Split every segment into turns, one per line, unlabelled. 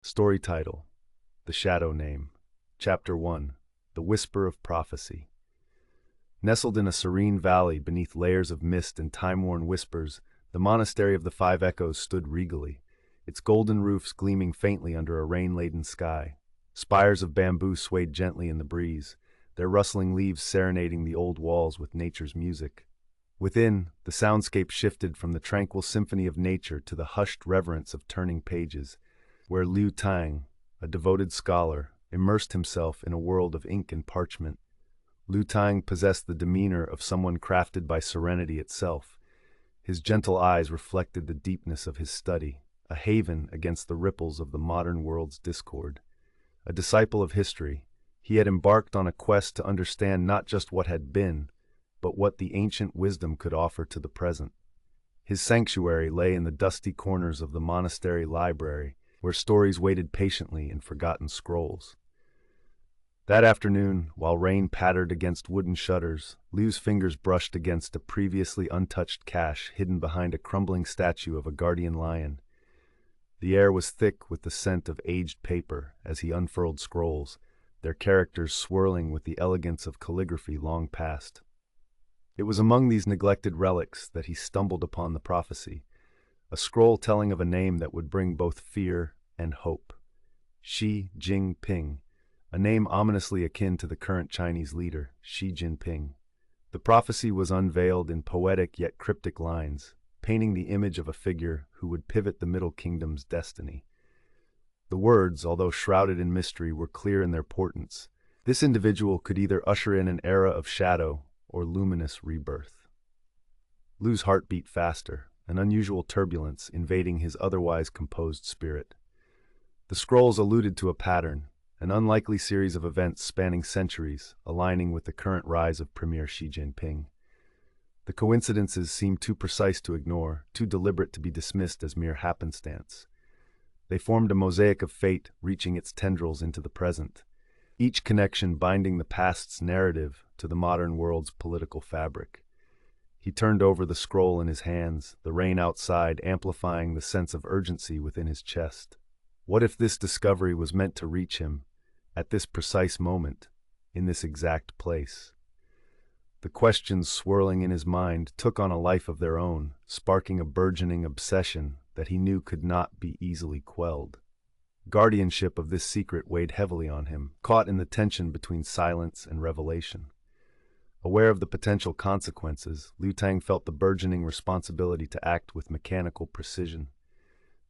Story title: The Shadow Name. Chapter 1: The Whisper of Prophecy. Nestled in a serene valley beneath layers of mist and time-worn whispers, the Monastery of the Five Echoes stood regally, its golden roofs gleaming faintly under a rain-laden sky. Spires of bamboo swayed gently in the breeze, their rustling leaves serenading the old walls with nature's music. Within, the soundscape shifted from the tranquil symphony of nature to the hushed reverence of turning pages, where Liu Tang, a devoted scholar, immersed himself in a world of ink and parchment. Liu Tang possessed the demeanor of someone crafted by serenity itself. His gentle eyes reflected the deepness of his study, a haven against the ripples of the modern world's discord. A disciple of history, he had embarked on a quest to understand not just what had been, but what the ancient wisdom could offer to the present. His sanctuary lay in the dusty corners of the monastery library, where stories waited patiently in forgotten scrolls. That afternoon, while rain pattered against wooden shutters, Liu's fingers brushed against a previously untouched cache hidden behind a crumbling statue of a guardian lion. The air was thick with the scent of aged paper as he unfurled scrolls, their characters swirling with the elegance of calligraphy long past. It was among these neglected relics that he stumbled upon the prophecy, a scroll telling of a name that would bring both fear and hope. Xi Jinping, a name ominously akin to the current Chinese leader, Xi Jinping. The prophecy was unveiled in poetic yet cryptic lines, painting the image of a figure who would pivot the Middle Kingdom's destiny. The words, although shrouded in mystery, were clear in their portents. This individual could either usher in an era of shadow or luminous rebirth. Liu's heart beat faster, an unusual turbulence invading his otherwise composed spirit. The scrolls alluded to a pattern, an unlikely series of events spanning centuries, aligning with the current rise of Premier Xi Jinping. The coincidences seemed too precise to ignore, too deliberate to be dismissed as mere happenstance. They formed a mosaic of fate reaching its tendrils into the present, each connection binding the past's narrative to the modern world's political fabric. He turned over the scroll in his hands, the rain outside amplifying the sense of urgency within his chest. What if this discovery was meant to reach him, at this precise moment, in this exact place? The questions swirling in his mind took on a life of their own, sparking a burgeoning obsession that he knew could not be easily quelled. Guardianship of this secret weighed heavily on him, caught in the tension between silence and revelation. Aware of the potential consequences, Liu Tang felt the burgeoning responsibility to act with mechanical precision.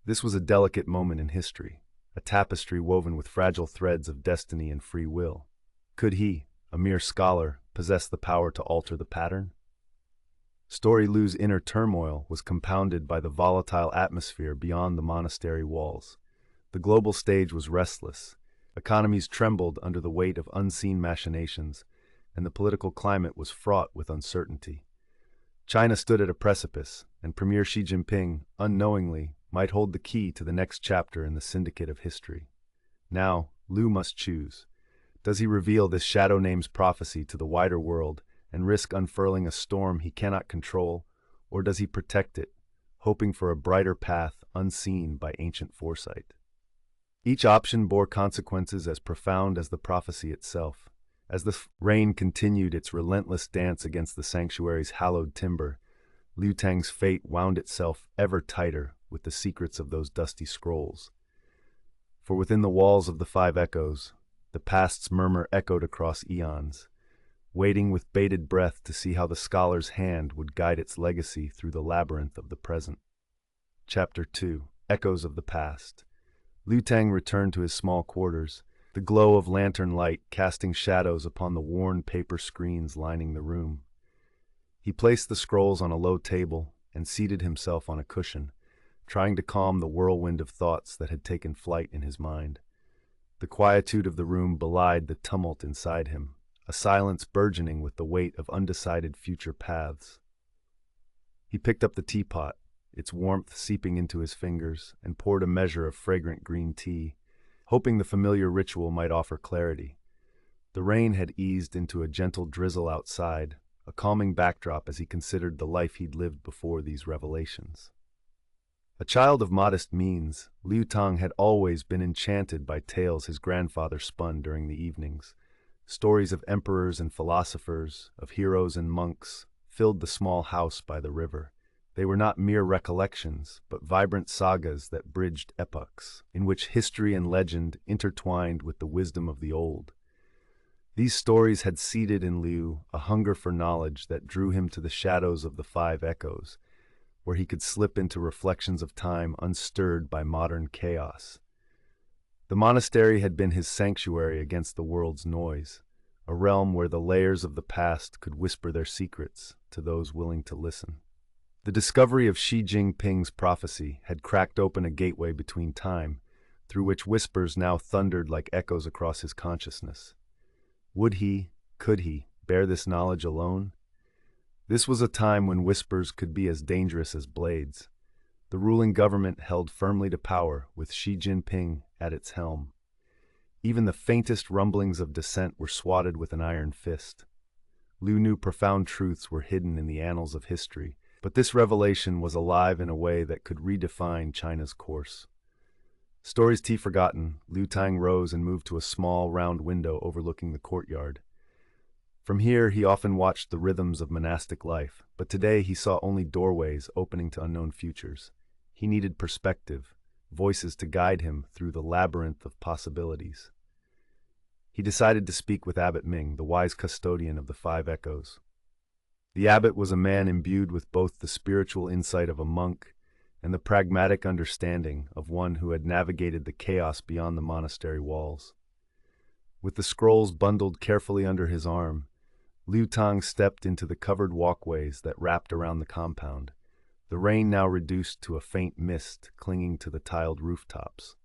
This was a delicate moment in history, a tapestry woven with fragile threads of destiny and free will. Could he, a mere scholar, possess the power to alter the pattern? Story Liu's inner turmoil was compounded by the volatile atmosphere beyond the monastery walls. The global stage was restless, economies trembled under the weight of unseen machinations, and the political climate was fraught with uncertainty. China stood at a precipice, and Premier Xi Jinping, unknowingly, might hold the key to the next chapter in the syndicate of history. Now, Liu must choose. Does he reveal this shadow name's prophecy to the wider world and risk unfurling a storm he cannot control, or does he protect it, hoping for a brighter path unseen by ancient foresight? Each option bore consequences as profound as the prophecy itself. As the rain continued its relentless dance against the sanctuary's hallowed timber, Liu Tang's fate wound itself ever tighter with the secrets of those dusty scrolls. For within the walls of the Five Echoes, the past's murmur echoed across eons, waiting with bated breath to see how the scholar's hand would guide its legacy through the labyrinth of the present. Chapter 2: Echoes of the Past. Liu Tang returned to his small quarters, the glow of lantern light casting shadows upon the worn paper screens lining the room. He placed the scrolls on a low table and seated himself on a cushion, trying to calm the whirlwind of thoughts that had taken flight in his mind. The quietude of the room belied the tumult inside him, a silence burgeoning with the weight of undecided future paths. He picked up the teapot, its warmth seeping into his fingers, and poured a measure of fragrant green tea, hoping the familiar ritual might offer clarity. The rain had eased into a gentle drizzle outside, a calming backdrop as he considered the life he'd lived before these revelations. A child of modest means, Liu Tang had always been enchanted by tales his grandfather spun during the evenings. Stories of emperors and philosophers, of heroes and monks, filled the small house by the river. They were not mere recollections, but vibrant sagas that bridged epochs, in which history and legend intertwined with the wisdom of the old. These stories had seeded in Liu a hunger for knowledge that drew him to the shadows of the Five Echoes, where he could slip into reflections of time unstirred by modern chaos. The monastery had been his sanctuary against the world's noise, a realm where the layers of the past could whisper their secrets to those willing to listen. The discovery of Xi Jinping's prophecy had cracked open a gateway between time, through which whispers now thundered like echoes across his consciousness. Would he, could he, bear this knowledge alone? This was a time when whispers could be as dangerous as blades. The ruling government held firmly to power, with Xi Jinping at its helm. Even the faintest rumblings of dissent were swatted with an iron fist. Liu knew profound truths were hidden in the annals of history, but this revelation was alive in a way that could redefine China's course. Stories tea forgotten, Liu Tang rose and moved to a small, round window overlooking the courtyard. From here, he often watched the rhythms of monastic life, but today he saw only doorways opening to unknown futures. He needed perspective, voices to guide him through the labyrinth of possibilities. He decided to speak with Abbot Ming, the wise custodian of the Five Echoes. The abbot was a man imbued with both the spiritual insight of a monk and the pragmatic understanding of one who had navigated the chaos beyond the monastery walls. With the scrolls bundled carefully under his arm, Liu Tang stepped into the covered walkways that wrapped around the compound, the rain now reduced to a faint mist clinging to the tiled rooftops.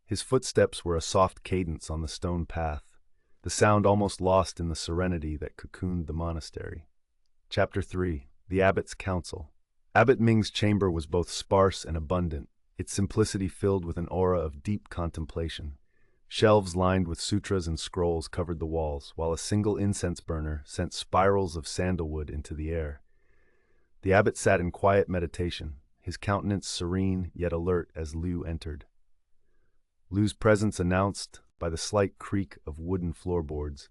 His footsteps were a soft cadence on the stone path, the sound almost lost in the serenity that cocooned the monastery. Chapter 3. The Abbot's Council. Abbot Ming's chamber was both sparse and abundant, its simplicity filled with an aura of deep contemplation. Shelves lined with sutras and scrolls covered the walls, while a single incense burner sent spirals of sandalwood into the air. The abbot sat in quiet meditation, his countenance serene yet alert as Liu entered. Liu's presence announced by the slight creak of wooden floorboards.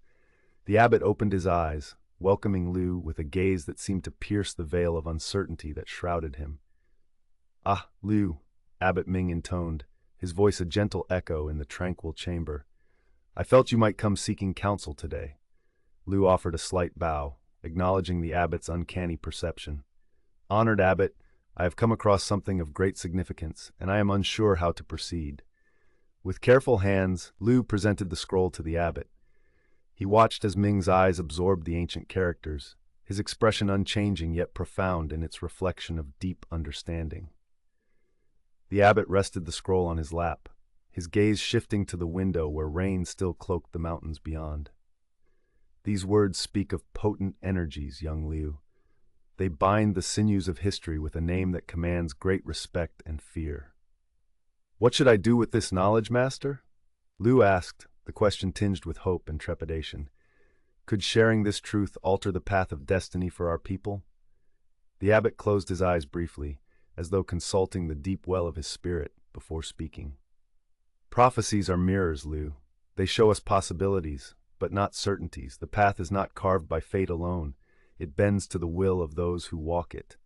The abbot opened his eyes, welcoming Liu with a gaze that seemed to pierce the veil of uncertainty that shrouded him. "Ah, Liu," Abbot Ming intoned, his voice a gentle echo in the tranquil chamber. "I felt you might come seeking counsel today." Liu offered a slight bow, acknowledging the abbot's uncanny perception. "Honored abbot, I have come across something of great significance, and I am unsure how to proceed." With careful hands, Liu presented the scroll to the abbot. He watched as Ming's eyes absorbed the ancient characters, his expression unchanging yet profound in its reflection of deep understanding. The abbot rested the scroll on his lap, his gaze shifting to the window where rain still cloaked the mountains beyond. "These words speak of potent energies, young Liu. They bind the sinews of history with a name that commands great respect and fear." "What should I do with this knowledge, master?" Liu asked, the question tinged with hope and trepidation. Could sharing this truth alter the path of destiny for our people? The abbot closed his eyes briefly, as though consulting the deep well of his spirit before speaking. "Prophecies are mirrors, Liu. They show us possibilities, but not certainties. The path is not carved by fate alone. It bends to the will of those who walk it.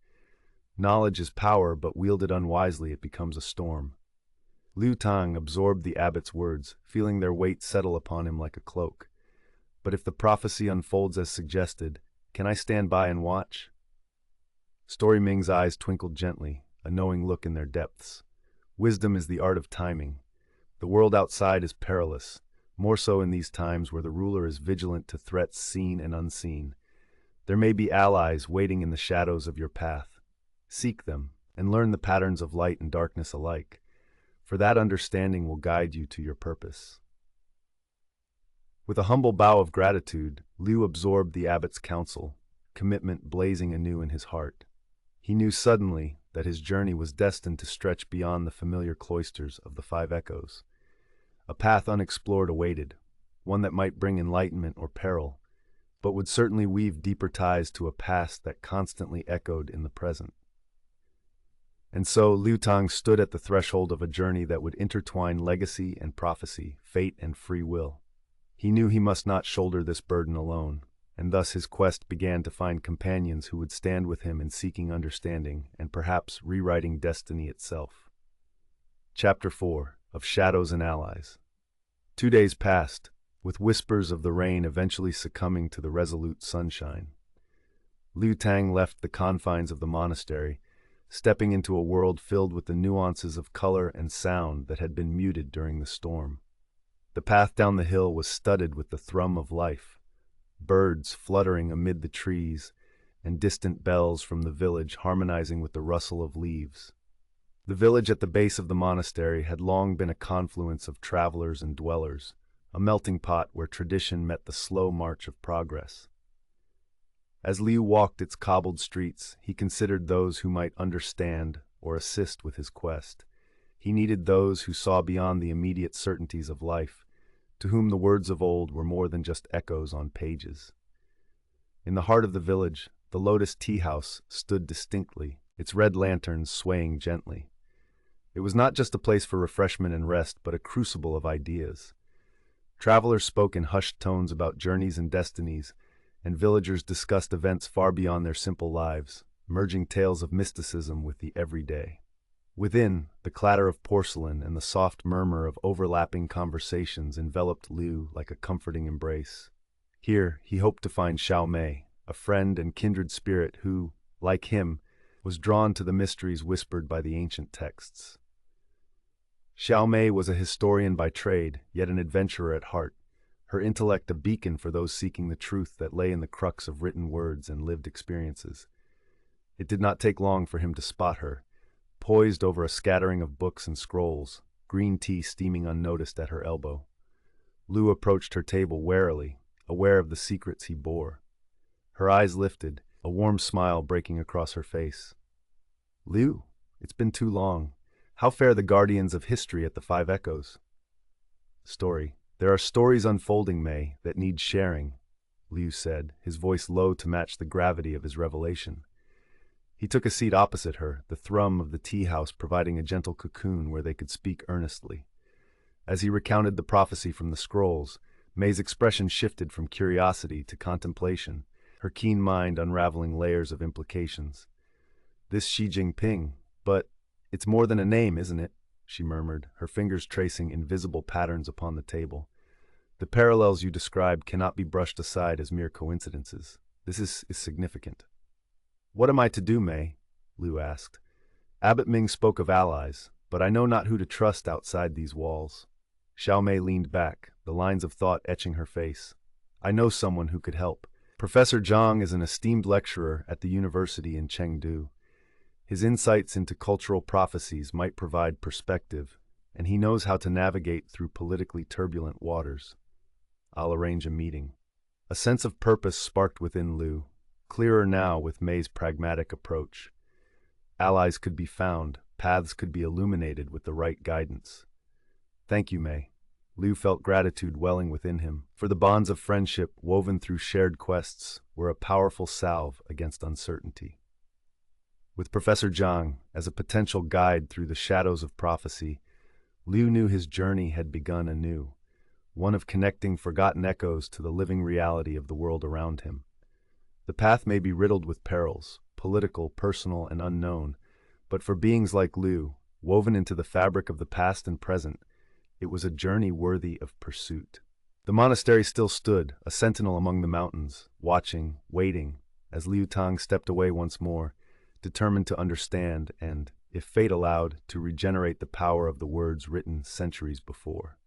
Knowledge is power, but wielded unwisely, it becomes a storm." Liu Tang absorbed the abbot's words, feeling their weight settle upon him like a cloak. "But if the prophecy unfolds as suggested, can I stand by and watch?" Story Ming's eyes twinkled gently, a knowing look in their depths. Wisdom is the art of timing. The world outside is perilous, more so in these times where the ruler is vigilant to threats seen and unseen. There may be allies waiting in the shadows of your path. Seek them, and learn the patterns of light and darkness alike, for that understanding will guide you to your purpose. With a humble bow of gratitude, Liu absorbed the abbot's counsel, commitment blazing anew in his heart. He knew suddenly that his journey was destined to stretch beyond the familiar cloisters of the Five Echoes. A path unexplored awaited, one that might bring enlightenment or peril, but would certainly weave deeper ties to a past that constantly echoed in the present. And so Liu Tang stood at the threshold of a journey that would intertwine legacy and prophecy, fate and free will. He knew he must not shoulder this burden alone, and thus his quest began to find companions who would stand with him in seeking understanding and perhaps rewriting destiny itself. Chapter 4 of Shadows and Allies. 2 days passed, with whispers of the rain eventually succumbing to the resolute sunshine. Liu Tang left the confines of the monastery, stepping into a world filled with the nuances of color and sound that had been muted during the storm. The path down the hill was studded with the thrum of life, birds fluttering amid the trees, and distant bells from the village harmonizing with the rustle of leaves. The village at the base of the monastery had long been a confluence of travelers and dwellers, a melting pot where tradition met the slow march of progress. As Liu walked its cobbled streets, he considered those who might understand or assist with his quest. He needed those who saw beyond the immediate certainties of life, to whom the words of old were more than just echoes on pages. In the heart of the village, the Lotus Tea House stood distinctly, its red lanterns swaying gently. It was not just a place for refreshment and rest, but a crucible of ideas. Travelers spoke in hushed tones about journeys and destinies, and villagers discussed events far beyond their simple lives, merging tales of mysticism with the everyday. Within, the clatter of porcelain and the soft murmur of overlapping conversations enveloped Liu like a comforting embrace. Here, he hoped to find Xiao Mei, a friend and kindred spirit who, like him, was drawn to the mysteries whispered by the ancient texts. Xiao Mei was a historian by trade, yet an adventurer at heart, her intellect a beacon for those seeking the truth that lay in the crux of written words and lived experiences. It did not take long for him to spot her, poised over a scattering of books and scrolls, green tea steaming unnoticed at her elbow. Liu approached her table warily, aware of the secrets he bore. Her eyes lifted, a warm smile breaking across her face. "Liu, it's been too long. How fare the guardians of history at the Five Echoes?" "Story. There are stories unfolding, May, that need sharing," Liu said, his voice low to match the gravity of his revelation. He took a seat opposite her, the thrum of the tea house providing a gentle cocoon where they could speak earnestly. As he recounted the prophecy from the scrolls, May's expression shifted from curiosity to contemplation, her keen mind unraveling layers of implications. "This Xi Jinping, but it's more than a name, isn't it?" she murmured, her fingers tracing invisible patterns upon the table. "The parallels you described cannot be brushed aside as mere coincidences. This is significant." "What am I to do, May?" Liu asked. "Abbot Ming spoke of allies, but I know not who to trust outside these walls." Xiao Mei leaned back, the lines of thought etching her face. "I know someone who could help. Professor Zhang is an esteemed lecturer at the university in Chengdu. His insights into cultural prophecies might provide perspective, and he knows how to navigate through politically turbulent waters. I'll arrange a meeting." A sense of purpose sparked within Liu, clearer now with May's pragmatic approach. Allies could be found, paths could be illuminated with the right guidance. "Thank you, May." Liu felt gratitude welling within him, for the bonds of friendship woven through shared quests were a powerful salve against uncertainty. With Professor Zhang as a potential guide through the shadows of prophecy, Liu knew his journey had begun anew, one of connecting forgotten echoes to the living reality of the world around him. The path may be riddled with perils, political, personal, and unknown, but for beings like Liu, woven into the fabric of the past and present, it was a journey worthy of pursuit. The monastery still stood, a sentinel among the mountains, watching, waiting, as Liu Tang stepped away once more, determined to understand and, if fate allowed, to regenerate the power of the words written centuries before.